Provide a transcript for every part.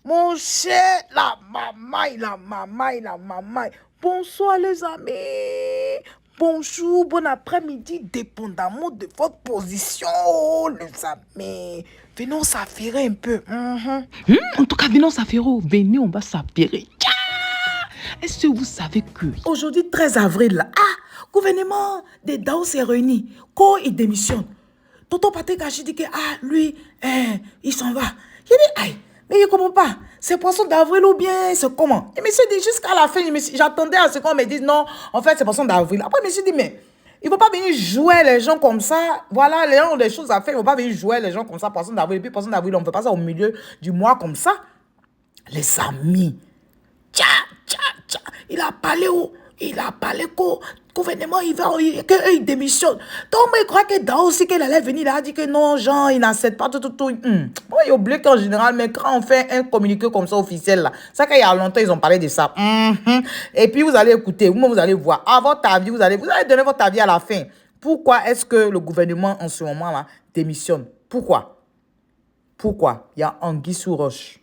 Mon cher, la mamaille, la mamaille, la mamaille. Bonsoir les amis. Bonjour, bon après-midi, dépendamment de votre position, les amis. Venons s'affairer un peu. En tout cas, venons s'affairer. Venez, on va s'affairer. Est-ce que vous savez que... Aujourd'hui, 13 avril, là, gouvernement de Dao s'est réuni. Quand il démissionne, Tonton Patrick Kachi dit que, lui, il s'en va. J'ai dit, aïe, mais il ne comprend pas. C'est poisson d'avril ou bien c'est comment? Et je me suis dit, jusqu'à la fin, j'attendais à ce qu'on me dise, non, en fait, c'est poisson d'avril. Après, je me suis dit, mais il ne faut pas venir jouer les gens comme ça. Voilà, les gens ont des choses à faire. Il ne faut pas venir jouer les gens comme ça, poisson d'avril. Et puis, poisson d'avril, on ne fait pas ça au milieu du mois comme ça. Les amis, il a parlé qu'au gouvernement, qu'il démissionne. Donc, il croit que Dao aussi, qu'elle allait venir, il a dit que non, Jean, il n'accepte pas tout. Bon, il oublie qu'en général, mais quand on fait un communiqué comme ça officiel, là, ça qu'il y a longtemps, ils ont parlé de ça. Et puis, vous allez écouter, vous allez voir. À votre avis, vous allez donner votre avis à la fin. Pourquoi est-ce que le gouvernement, en ce moment-là, démissionne? Pourquoi? Il y a anguille sous roche.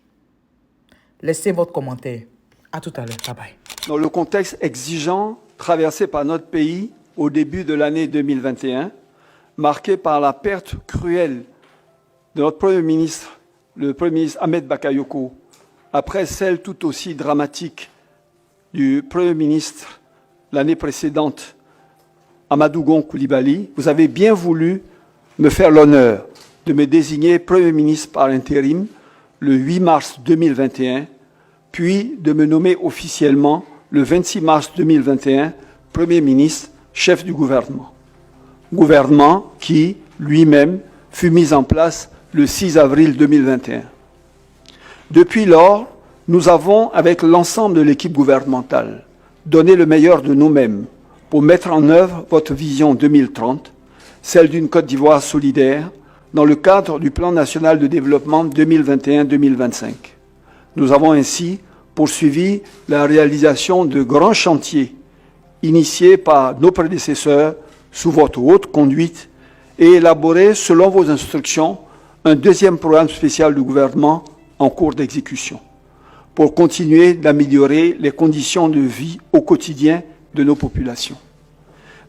Laissez votre commentaire. À tout à l'heure. Bye bye. Dans le contexte exigeant traversé par notre pays au début de l'année 2021, marqué par la perte cruelle de notre Premier ministre, le Premier ministre Ahmed Bakayoko, après celle tout aussi dramatique du Premier ministre l'année précédente, Amadou Gon Coulibaly, vous avez bien voulu me faire l'honneur de me désigner Premier ministre par intérim le 8 mars 2021, puis de me nommer officiellement le 26 mars 2021 Premier ministre, chef du gouvernement. Gouvernement qui, lui-même, fut mis en place le 6 avril 2021. Depuis lors, nous avons, avec l'ensemble de l'équipe gouvernementale, donné le meilleur de nous-mêmes pour mettre en œuvre votre vision 2030, celle d'une Côte d'Ivoire solidaire, dans le cadre du Plan national de développement 2021-2025. Nous avons ainsi poursuivi la réalisation de grands chantiers initiés par nos prédécesseurs sous votre haute conduite et élaboré, selon vos instructions, un deuxième programme spécial du gouvernement en cours d'exécution pour continuer d'améliorer les conditions de vie au quotidien de nos populations.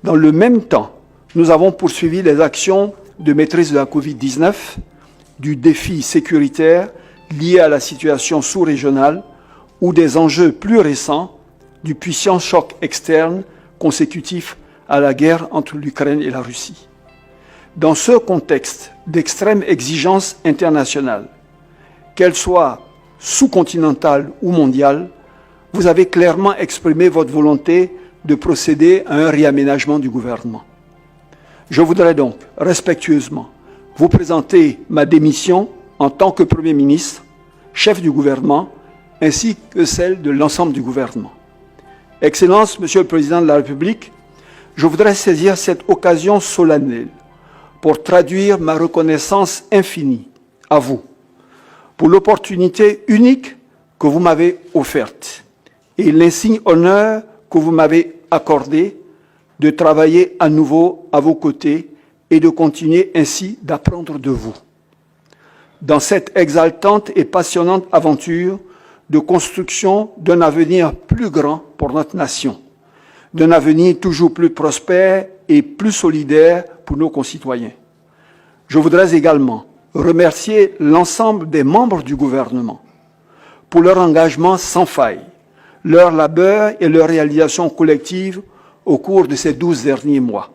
Dans le même temps, nous avons poursuivi les actions de maîtrise de la Covid-19, du défi sécuritaire lié à la situation sous-régionale ou des enjeux plus récents du puissant choc externe consécutif à la guerre entre l'Ukraine et la Russie. Dans ce contexte d'extrême exigence internationale, qu'elle soit sous-continentale ou mondiale, vous avez clairement exprimé votre volonté de procéder à un réaménagement du gouvernement. Je voudrais donc respectueusement vous présenter ma démission en tant que Premier ministre, chef du gouvernement, ainsi que celle de l'ensemble du gouvernement. Excellence, Monsieur le Président de la République, je voudrais saisir cette occasion solennelle pour traduire ma reconnaissance infinie à vous pour l'opportunité unique que vous m'avez offerte et l'insigne honneur que vous m'avez accordé de travailler à nouveau à vos côtés et de continuer ainsi d'apprendre de vous. Dans cette exaltante et passionnante aventure de construction d'un avenir plus grand pour notre nation, d'un avenir toujours plus prospère et plus solidaire pour nos concitoyens. Je voudrais également remercier l'ensemble des membres du gouvernement pour leur engagement sans faille, leur labeur et leur réalisation collective au cours de ces 12 derniers mois.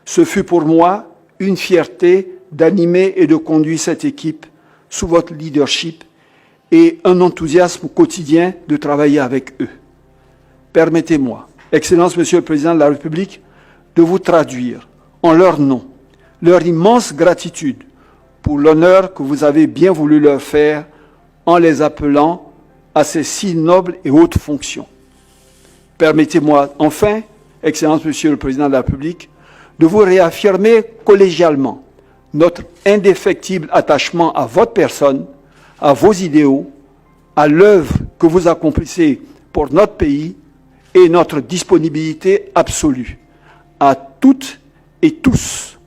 Ce fut pour moi une fierté d'animer et de conduire cette équipe sous votre leadership et un enthousiasme quotidien de travailler avec eux. Permettez-moi, Excellence Monsieur le Président de la République, de vous traduire en leur nom leur immense gratitude pour l'honneur que vous avez bien voulu leur faire en les appelant à ces si nobles et hautes fonctions. Permettez-moi enfin, Excellence Monsieur le Président de la République, de vous réaffirmer collégialement notre indéfectible attachement à votre personne, à vos idéaux, à l'œuvre que vous accomplissez pour notre pays et notre disponibilité absolue à toutes et tous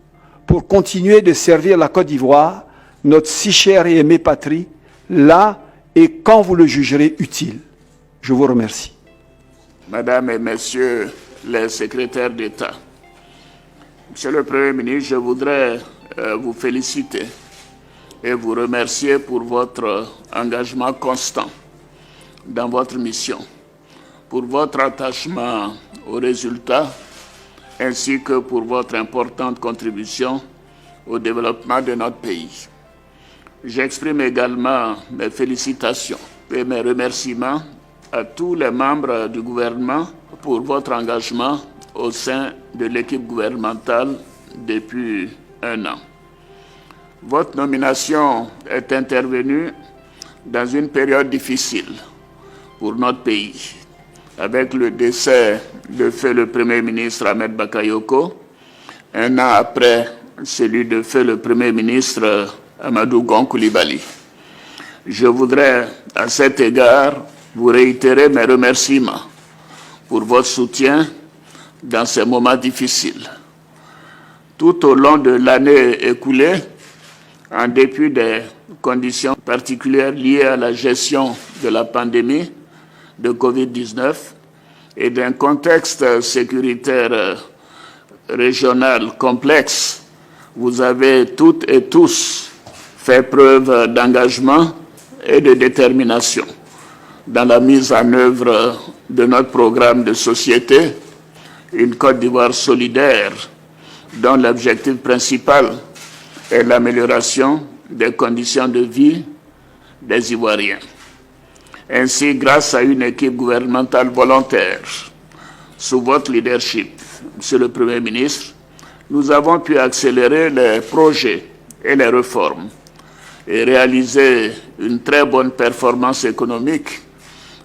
pour continuer de servir la Côte d'Ivoire, notre si chère et aimée patrie, là et quand vous le jugerez utile. Je vous remercie. Mesdames et Messieurs les secrétaires d'État, Monsieur le Premier ministre, je voudrais vous féliciter et vous remercier pour votre engagement constant dans votre mission, pour votre attachement aux résultats, ainsi que pour votre importante contribution au développement de notre pays. J'exprime également mes félicitations et mes remerciements à tous les membres du gouvernement pour votre engagement au sein de l'équipe gouvernementale depuis un an. Votre nomination est intervenue dans une période difficile pour notre pays, avec le décès de feu le Premier ministre Ahmed Bakayoko, un an après celui de feu le Premier ministre Amadou Gon Coulibaly. Je voudrais à cet égard vous réitérer mes remerciements pour votre soutien dans ces moments difficiles. Tout au long de l'année écoulée, en dépit des conditions particulières liées à la gestion de la pandémie de Covid-19 et d'un contexte sécuritaire régional complexe, vous avez toutes et tous fait preuve d'engagement et de détermination dans la mise en œuvre de notre programme de société, une Côte d'Ivoire solidaire, dont l'objectif principal est l'amélioration des conditions de vie des Ivoiriens. Ainsi, grâce à une équipe gouvernementale volontaire, sous votre leadership, Monsieur le Premier ministre, nous avons pu accélérer les projets et les réformes et réaliser une très bonne performance économique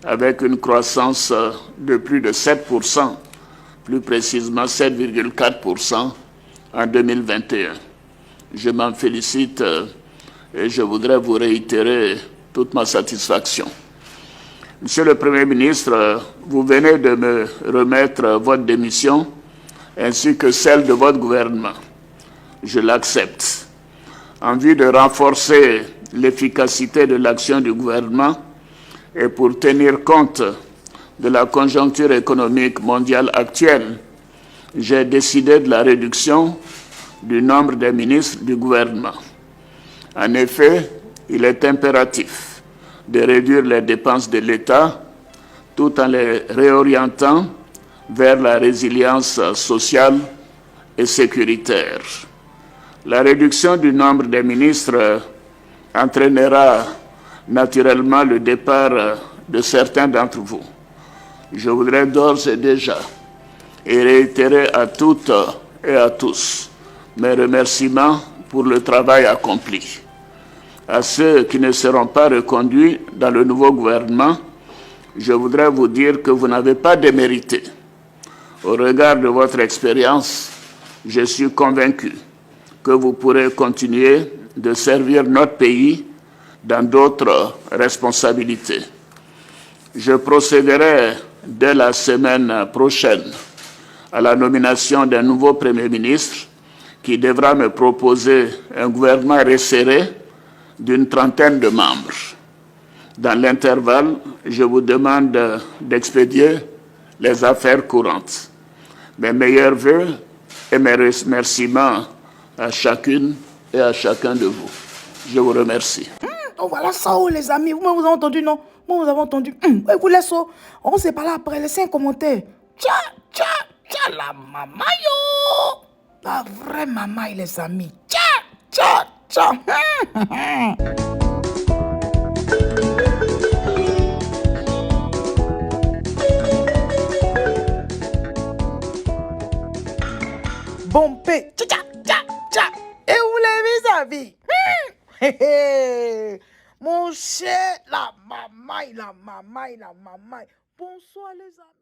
avec une croissance de plus de 7%, plus précisément 7,4% en 2021. Je m'en félicite et je voudrais vous réitérer toute ma satisfaction. Monsieur le Premier ministre, vous venez de me remettre votre démission ainsi que celle de votre gouvernement. Je l'accepte. En vue de renforcer l'efficacité de l'action du gouvernement et pour tenir compte de la conjoncture économique mondiale actuelle, j'ai décidé de la réduction du nombre des ministres du gouvernement. En effet, il est impératif de réduire les dépenses de l'État tout en les réorientant vers la résilience sociale et sécuritaire. La réduction du nombre des ministres entraînera naturellement le départ de certains d'entre vous. Je voudrais d'ores et déjà et réitérer à toutes et à tous mes remerciements pour le travail accompli. À ceux qui ne seront pas reconduits dans le nouveau gouvernement, je voudrais vous dire que vous n'avez pas démérité. Au regard de votre expérience, je suis convaincu que vous pourrez continuer de servir notre pays dans d'autres responsabilités. Je procéderai dès la semaine prochaine à la nomination d'un nouveau Premier ministre qui devra me proposer un gouvernement resserré d'une trentaine de membres. Dans l'intervalle, je vous demande d'expédier les affaires courantes. Mes meilleurs vœux et mes remerciements à chacune et à chacun de vous. Je vous remercie. Donc voilà ça, oh, les amis. Vous avez entendu, non? Moi, vous avez entendu. Ouais, vous laissez. On s'est parlé après. Laissez un commentaire. Tcha, la maman, yo. La vraie maman, les amis. Tcha. Bon paix. Tcha. Et vous l'avez, mes amis. Mon cher, la maman. Bonsoir, les amis.